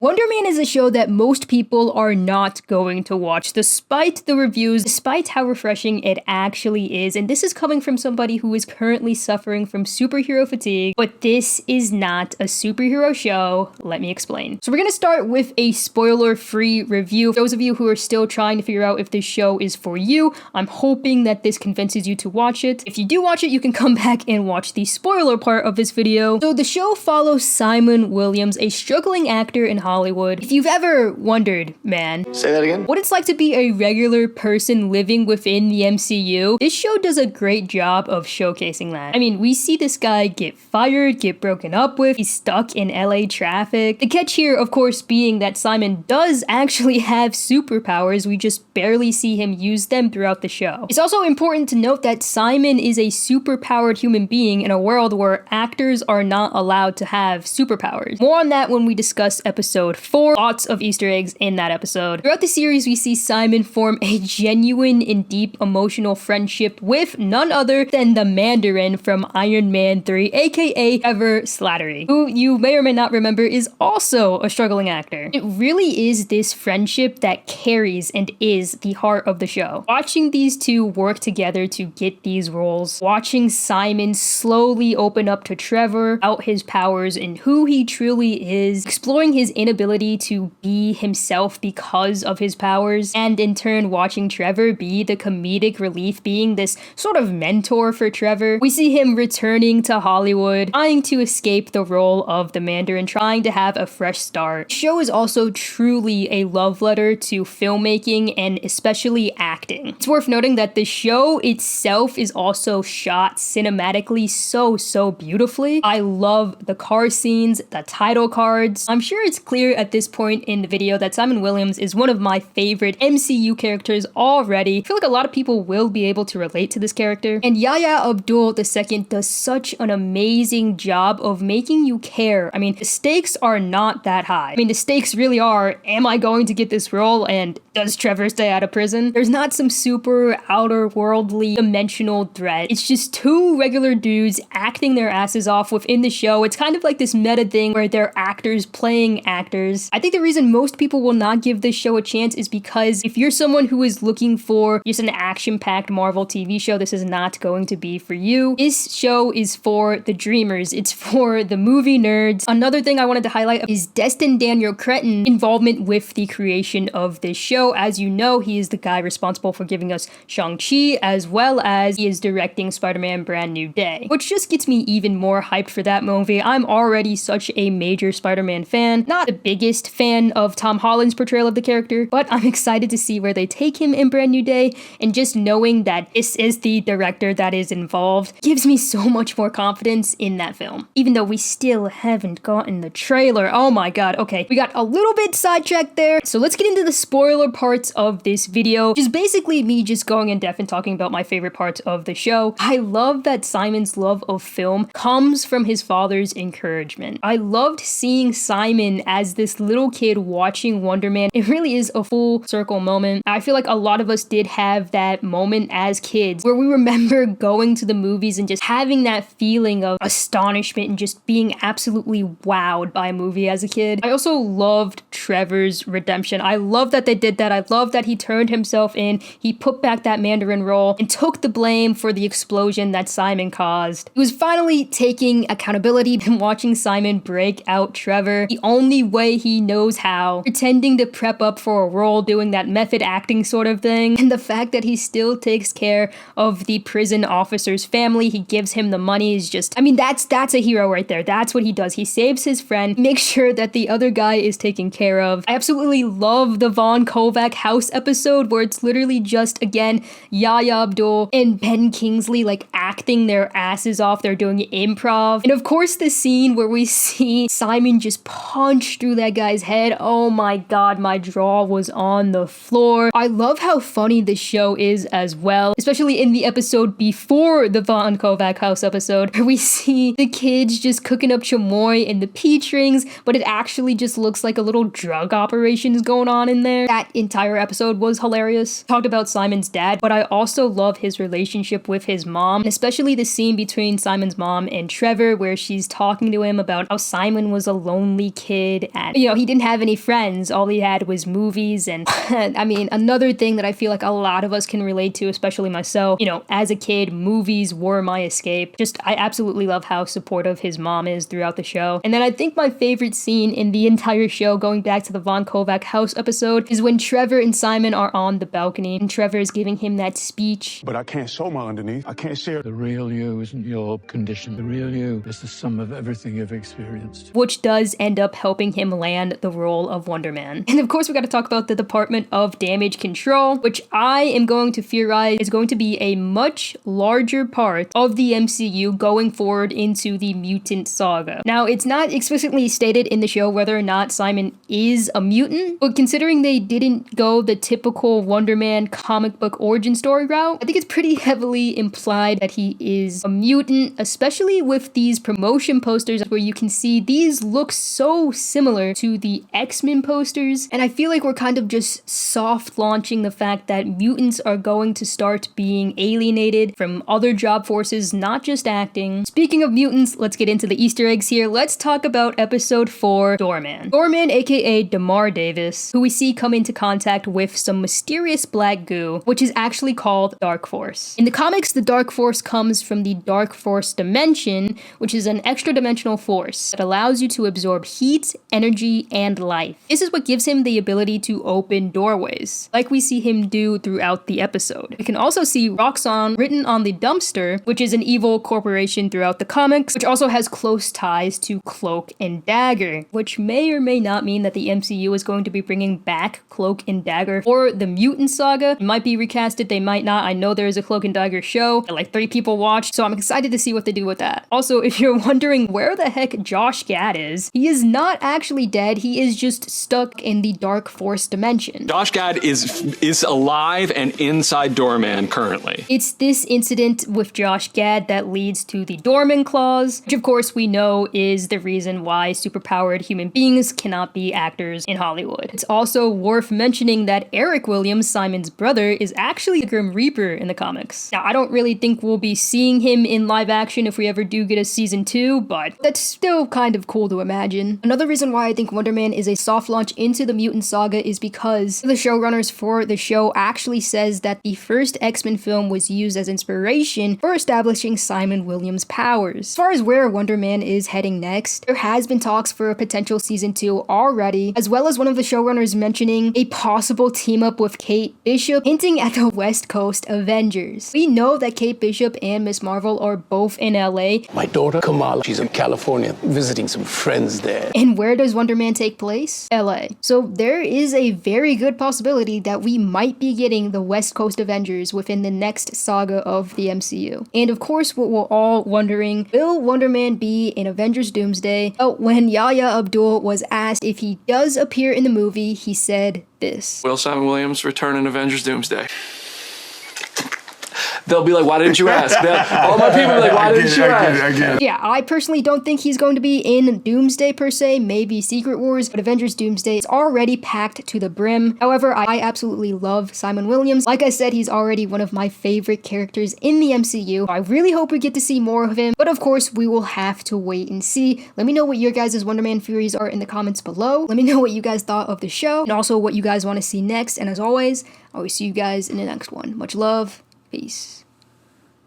Wonder Man is a show that most people are not going to watch, despite the reviews, despite how refreshing it actually is. And this is coming from somebody who is currently suffering from superhero fatigue, but this is not a superhero show. Let me explain. So we're gonna start with a spoiler-free review. For those of you who are still trying to figure out if this show is for you, I'm hoping that this convinces you to watch it. If you do watch it, you can come back and watch the spoiler part of this video. So the show follows Simon Williams, a struggling actor in Hollywood. If you've ever wondered, man, say that again, what it's like to be a regular person living within the MCU, this show does a great job of showcasing that. I mean, we see this guy get fired, get broken up with, he's stuck in LA traffic. The catch here, of course, being that Simon does actually have superpowers, we just barely see him use them throughout the show. It's also important to note that Simon is a superpowered human being in a world where actors are not allowed to have superpowers. More on that when we discuss episode 4. Lots of Easter eggs in that episode. Throughout the series, we see Simon form a genuine and deep emotional friendship with none other than the Mandarin from Iron Man 3, aka Trevor Slattery, who you may or may not remember is also a struggling actor. It really is this friendship that carries and is the heart of the show. Watching these two work together to get these roles, watching Simon slowly open up to Trevor about his powers and who he truly is, exploring his inability to be himself because of his powers, and in turn watching Trevor be the comedic relief, being this sort of mentor for Trevor. We see him returning to Hollywood, trying to escape the role of the Mandarin, trying to have a fresh start. The show is also truly a love letter to filmmaking and especially acting. It's worth noting that the show itself is also shot cinematically so beautifully. I love the car scenes, the title cards. I'm sure it's clear at this point in the video that Simon Williams is one of my favorite MCU characters already. I feel like a lot of people will be able to relate to this character. And Yahya Abdul II does such an amazing job of making you care. I mean, the stakes are not that high. I mean, the stakes really are, am I going to get this role and does Trevor stay out of prison? There's not some super outer worldly dimensional threat. It's just two regular dudes acting their asses off within the show. It's kind of like this meta thing where they're actors playing actors. I think the reason most people will not give this show a chance is because if you're someone who is looking for just an action-packed Marvel TV show, this is not going to be for you. This show is for the dreamers. It's for the movie nerds. Another thing I wanted to highlight is Destin Daniel Cretton's involvement with the creation of this show. As you know, he is the guy responsible for giving us Shang-Chi, as well as he is directing Spider-Man Brand New Day, which just gets me even more hyped for that movie. I'm already such a major Spider-Man fan. Not the biggest fan of Tom Holland's portrayal of the character, but I'm excited to see where they take him in Brand New Day, and just knowing that this is the director that is involved gives me so much more confidence in that film. Even though we still haven't gotten the trailer. Oh my god, okay. We got a little bit sidetracked there, so let's get into the spoiler parts of this video, which is basically me just going in depth and talking about my favorite parts of the show. I love that Simon's love of film comes from his father's encouragement. I loved seeing Simon as this little kid watching Wonder Man. It really is a full circle moment. I feel like a lot of us did have that moment as kids where we remember going to the movies and just having that feeling of astonishment and just being absolutely wowed by a movie as a kid. I also loved Trevor's redemption. I love that they did that. I love that he turned himself in, he put back that Mandarin role and took the blame for the explosion that Simon caused. He was finally taking accountability and watching Simon break out Trevor the only way he knows how, pretending to prep up for a role, doing that method acting sort of thing. And the fact that he still takes care of the prison officer's family, he gives him the money, is just, I mean, that's a hero right there. That's what he does. He saves his friend, makes sure that the other guy is taken care of. I absolutely love the Vaughn Kovac house episode where it's literally just, again, Yahya Abdul and Ben Kingsley like acting their asses off. They're doing improv. And of course the scene where we see Simon just punch through that guy's head. Oh my god, my jaw was on the floor. I love how funny this show is as well, especially in the episode before the Vaughn Kovac house episode, where we see the kids just cooking up chamoy in the peach rings, but it actually just looks like a little drug operation is going on in there. That entire episode was hilarious. Talked about Simon's dad, but I also love his relationship with his mom, especially the scene between Simon's mom and Trevor where she's talking to him about how Simon was a lonely kid good at it. You know, he didn't have any friends. All he had was movies. And I mean, another thing that I feel like a lot of us can relate to, especially myself, you know, as a kid, movies were my escape. I absolutely love how supportive his mom is throughout the show. And then I think my favorite scene in the entire show, going back to the Von Kovac house episode, is when Trevor and Simon are on the balcony and Trevor is giving him that speech. But I can't show my underneath. I can't share. The real you isn't your condition. The real you is the sum of everything you've experienced. Which does end up helping him land the role of Wonder Man. And of course, we got to talk about the Department of Damage Control, which I am going to theorize is going to be a much larger part of the MCU going forward into the mutant saga. Now, it's not explicitly stated in the show whether or not Simon is a mutant, but considering they didn't go the typical Wonder Man comic book origin story route, I think it's pretty heavily implied that he is a mutant, especially with these promotion posters where you can see these look so similar to the X-Men posters, and I feel like we're kind of just soft launching the fact that mutants are going to start being alienated from other job forces, not just acting. Speaking of mutants, let's get into the Easter eggs here. Let's talk about episode 4, Doorman. Doorman, aka Damar Davis, who we see come into contact with some mysterious black goo, which is actually called Dark Force. In the comics, the Dark Force comes from the Dark Force dimension, which is an extra-dimensional force that allows you to absorb heat, energy, and life. This is what gives him the ability to open doorways, like we see him do throughout the episode. We can also see Roxxon written on the dumpster, which is an evil corporation throughout the comics, which also has close ties to Cloak and Dagger, which may or may not mean that the MCU is going to be bringing back Cloak and Dagger for the Mutant Saga. It might be recasted, they might not. I know there is a Cloak and Dagger show that like 3 people watched, so I'm excited to see what they do with that. Also, if you're wondering where the heck Josh Gad is, he is not actually dead, he is just stuck in the Dark Force dimension. Josh Gad is alive and inside Doorman currently. It's this incident with Josh Gad that leads to the Dorman Clause, which of course we know is the reason why superpowered human beings cannot be actors in Hollywood. It's also worth mentioning that Eric Williams, Simon's brother, is actually the Grim Reaper in the comics. Now, I don't really think we'll be seeing him in live action if we ever do get a season 2, but that's still kind of cool to imagine. Another reason why I think Wonder Man is a soft launch into the Mutant Saga is because the showrunners for the show actually says that the first X-Men film was used as inspiration for establishing Simon Williams' powers. As far as where Wonder Man is heading next, there has been talks for a potential season 2 already, as well as one of the showrunners mentioning a possible team up with Kate Bishop, hinting at the West Coast Avengers. We know that Kate Bishop and Miss Marvel are both in LA. My daughter Kamala, she's in California visiting some friends there. And where does Wonder Man take place? LA. So there is a very good possibility that we might be getting the West Coast Avengers within the next saga of the MCU. And of course, what we're all wondering, will Wonder Man be in Avengers Doomsday? Oh, when Yahya Abdul was asked if he does appear in the movie, he said this. Will Simon Williams return in Avengers Doomsday? They'll be like, why didn't you ask? All my people will be like, why didn't you ask? Yeah, I personally don't think he's going to be in Doomsday per se, maybe Secret Wars, but Avengers Doomsday is already packed to the brim. However, I absolutely love Simon Williams. Like I said, he's already one of my favorite characters in the MCU. I really hope we get to see more of him, but of course, we will have to wait and see. Let me know what your guys' Wonder Man theories are in the comments below. Let me know what you guys thought of the show, and also what you guys want to see next. And as always, I will see you guys in the next one. Much love. Peace.